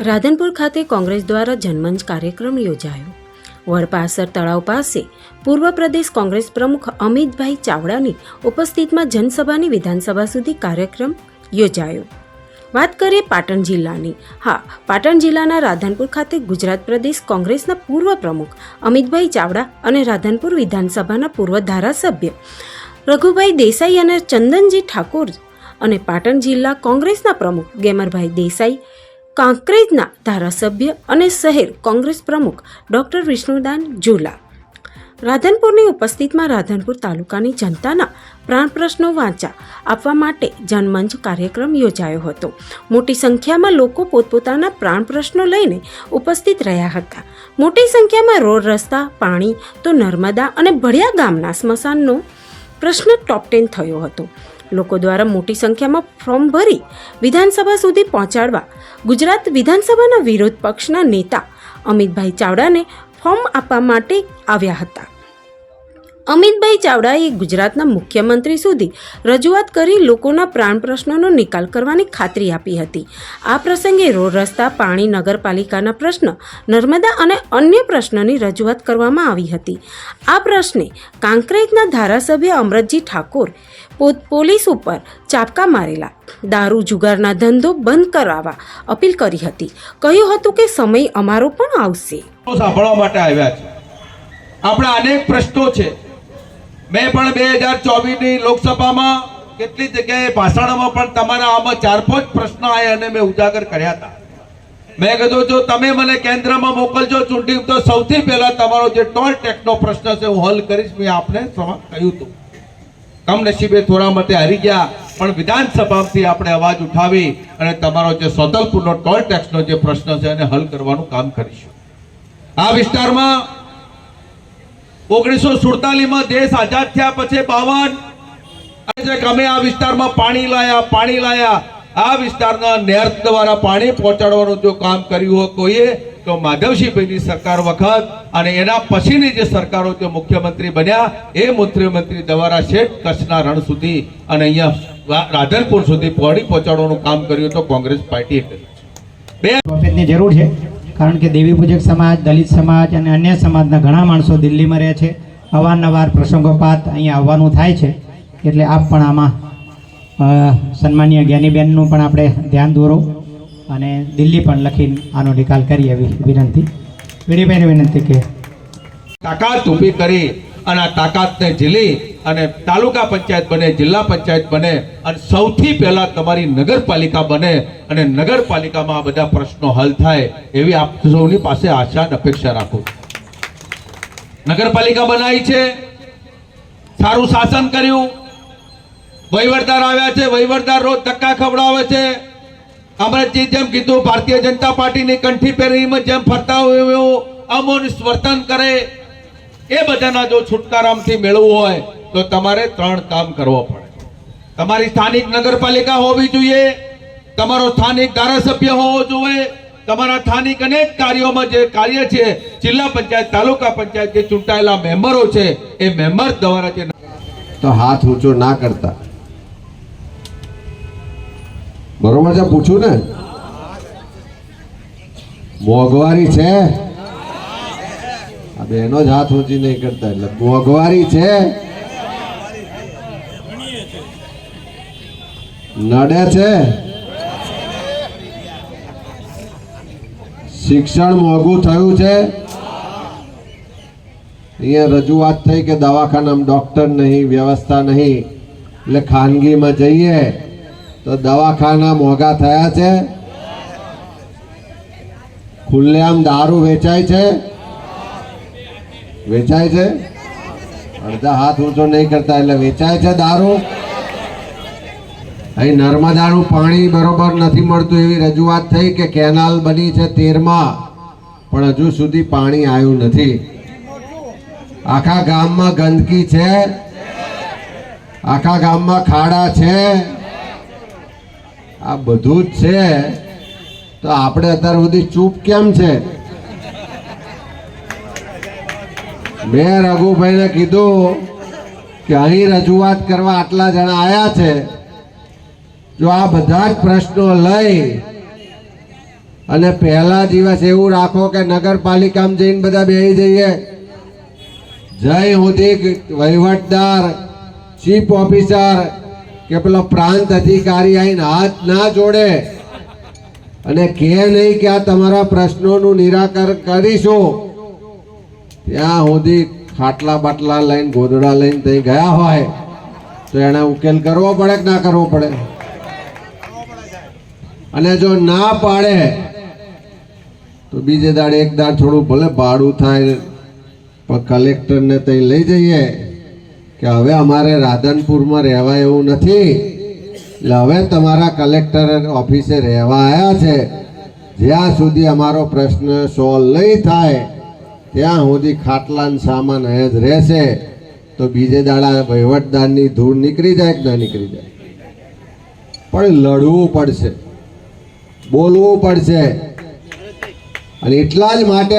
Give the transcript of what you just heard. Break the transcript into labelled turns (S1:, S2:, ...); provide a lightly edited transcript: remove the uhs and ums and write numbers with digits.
S1: રાધનપુર ખાતે કોંગ્રેસ દ્વારા જનમંચ કાર્યક્રમ યોજાયો। વડપાસર તળાવ પાસે પૂર્વ પ્રદેશ કોંગ્રેસ પ્રમુખ અમિતભાઈ ચાવડાની ઉપસ્થિતિમાં જનસભાની વિધાનસભા સુધી કાર્યક્રમ યોજાયો। વાત કરીએ પાટણ જિલ્લાની। પાટણ જિલ્લાના રાધનપુર ખાતે ગુજરાત પ્રદેશ કોંગ્રેસના પૂર્વ પ્રમુખ અમિતભાઈ ચાવડા અને રાધનપુર વિધાનસભાના પૂર્વ ધારાસભ્ય રઘુભાઈ દેસાઈ અને ચંદનજી ઠાકોર અને પાટણ જિલ્લા કોંગ્રેસના પ્રમુખ ગેમરભાઈ દેસાઈ, કાંકરેજના ધારાસભ્ય અને શહેર કોંગ્રેસ પ્રમુખ ડોક્ટર વિષ્ણુદાન ઝુલા રાધનપુરની ઉપસ્થિતિમાં રાધનપુર તાલુકાની જનતાના પ્રાણ પ્રશ્નો વાંચા આપવા માટે જનમંચ કાર્યક્રમ યોજાયો હતો। મોટી સંખ્યામાં લોકો પોતપોતાના પ્રાણ પ્રશ્નો લઈને ઉપસ્થિત રહ્યા હતા। મોટી સંખ્યામાં રોડ, રસ્તા, પાણી તો નર્મદા અને ભળિયા ગામના સ્મશાનનો પ્રશ્ન ટોપ 10 થયો હતો। લોકો દ્વારા મોટી સંખ્યામાં ફોર્મ ભરી વિધાનસભા સુધી પહોંચાડવા ગુજરાત વિધાનસભાના વિરોધ પક્ષના નેતા અમિતભાઈ ચાવડાને ફોર્મ આપવા માટે આવ્યા હતા। અમિતભાઈ ચાવડાએ ગુજરાતના મુખ્યમંત્રી સુધી રજૂઆત કરી લોકોના પ્રાણ પ્રશ્નોનો નિકાલ કરવાની ખાતરી આપી હતી। આ પ્રસંગે રોડ, રસ્તા, પાણી, નગરપાલિકાના પ્રશ્ન, નર્મદા અને અન્ય પ્રશ્નોની રજૂઆત કરવામાં આવી હતી। આ પ્રશ્ને કાંકરેજના ધારાસભ્ય અમરતજી ઠાકોર પોલીસ ઉપર ચાપકા મારેલા, દારૂ જુગારના ધંધો બંધ કરાવવા અપીલ કરી હતી। કહ્યું હતું કે સમય અમારો પણ આવશે।
S2: સાંભળવા માટે આવ્યા છે। આપણા અનેક પ્રશ્નો છે। મેં પણ 2024 ની લોકસભામાં કેટલી જગ્યાએ ભાષણમાં પણ તમારા આમાં 4-5 પ્રશ્નો આવ્યા અને મેં ઉજાગર કર્યા હતા। મેં કીધું જો તમે મને કેન્દ્રમાં મોકલજો ચૂંટણી તો સૌથી પહેલા તમારો જે ટોલ ટેક્સનો પ્રશ્ન છે હું હલ કરીશ। મેં આપને કહ્યું હતું। કમનસીબે થોડા મતે હારી ગયા, પણ વિધાનસભામાંથી આપણે અવાજ ઉઠાવી અને તમારો જે સોદલપુરનો ટોલ ટેક્સનો જે પ્રશ્ન છે એને હલ કરવાનું કામ કરીશું। આ વિસ્તારમાં 1947માં દેશ આઝાદ થયા પછી 52 અમે આ વિસ્તારમાં પાણી લાયા। આ વિસ્તારના નહેર દ્વારા પાણી પહોંચાડવાનું જો કામ કર્યું હોય કોઈએ તો માધવસિંહભાઈની સરકાર વખત અને એના પછીની જે સરકારો જે મુખ્યમંત્રી બન્યા એ મુખ્યમંત્રી દ્વારા શેઠ કચ્છના રણ સુધી અને અહીંયા રાધનપુર સુધી પાણી પહોંચાડવાનું કામ કર્યું તો કોંગ્રેસ પાર્ટીએ કર્યું છે।
S3: ની જરૂર છે, કારણ કે દેવી પૂજક સમાજ, દલિત સમાજ અને અન્ય સમાજના ઘણા માણસો દિલ્હીમાં રહે છે। અવારનવાર પ્રસંગોપાત અહીંયા આવવાનું થાય છે, એટલે આપ પણ આમાં સન્માનીય જ્ઞાનીબેનનું પણ આપણે ધ્યાન દોરો અને દિલ્હી પણ લખીને આનો નિકાલ કરીએ એવી વિનંતી। વીડીભાઈને વિનંતી કે
S2: તાકાત ઊભી કરી અને આ તાકાતને ઝીલી અને તાલુકા પંચાયત બને, જિલ્લા પંચાયત બને અને સૌથી પહેલા તમારી નગરપાલિકા બને અને નગરપાલિકામાં આ બધા પ્રશ્નો હલ થાય એવી આપ સૌની પાસે આશા અને અપેક્ષા રાખું। નગરપાલિકા બનાવી છે, સારું શાસન કર્યું, વહીવટદાર આવ્યા છે, વહીવટદાર રોજ ધક્કા ખવડાવે છે। અમરતજી જેમ કીધું, ભારતીય જનતા પાર્ટીની કંઠી પહેરીમાં જેમ ફરતા હોય એવું અમોનિશ વર્તન કરે, એ બધાના જો છુટકારામાંથી મેળવવું હોય તો તમારે 3 કામ કરવો પડે। તમારી સ્થાનિક નગરપાલિકા હોવી જોઈએ, તમારો સ્થાનિક ધારાસભ્ય હોવો જોઈએ, તમારા સ્થાનિક અનેક કાર્યોમાં જે કાર્ય છે, જિલ્લા પંચાયત, તાલુકા પંચાયત જે ચૂંટાયેલા મેમ્બરો છે એ મેમ્બર દ્વારા જે
S4: તો હાથ ઊંચો ના કરતા, બરોબર છે? પૂછું ને, મોંઘવારી છે? આ બેનો જ હાથ ઊંચી નહીં કરતા, એટલે મોંઘવારી છે, નડે છે, શિક્ષણ મોંઘું થયું છે। અહીંયા રજૂઆત થઈ કે દવાખાનામાં ડોક્ટર નહીં, વ્યવસ્થા નહીં, એટલે ખાનગીમાં જઈએ તો દવાખાના મોંઘા થયા છે। ખુલ્લેઆમ દારૂ વેચાય છે, વેચાય છે? અડધા હાથ ઊંચો નહીં કરતા, એટલે વેચાય છે દારૂ। અહીં નર્મદાનું પાણી બરોબર નથી મળતું એવી રજૂઆત થઈ કે કેનાલ બની છે 13માં, પણ હજુ સુધી પાણી આવ્યું નથી। આખા ગામમાં ગંદકી છે, આખા ગામમાં ખાડા છે, આ બધું જ છે, તો આપણે અત્યાર સુધી ચૂપ કેમ છે? મેં રઘુભાઈને કીધું કે અહીં રજૂઆત કરવા આટલા જણા આવ્યા છે, જો આ બધા જ પ્રશ્નો લઈ અને પહેલા દિવસ એવું રાખો કે નગરપાલિકામાં જઈને બધા બેસી જઈએ. જય સુધી વહીવટદાર, ચીફ ઓફિસર કે પેલો પ્રાંત અધિકારી આવીને હાથ ના જોડે અને કે નહીં કે આ તમારા પ્રશ્નોનું નિરાકરણ કરીશું, ત્યાં સુધી ખાટલા બાટલા લઈને ગોદડા લઈને ત્યાં ગયા હોય તો એને ઉકેલ કરવો પડે કે ના કરવો પડે? અને જો ના પાડે તો બીજે દાડે એક દાડ થોડું ભલે ભાડું થાય પણ કલેક્ટરને ત્યાં લઈ જઈએ કે હવે અમારે રાધનપુરમાં રહેવા એવું નથી, એટલે હવે તમારા કલેક્ટર ઓફિસે રહેવા આવ્યા છે, જ્યાં સુધી અમારો પ્રશ્ન સોલ્વ નહીં થાય ત્યાં સુધી ખાટલાનો સામાન અહીં જ રહેશે. તો બીજે દાડા વહીવટદારની ધૂળ નીકળી જાય કે ના નીકળી જાય? પણ લડવું પડશે, બોલવું પડશે. અને એટલા જ માટે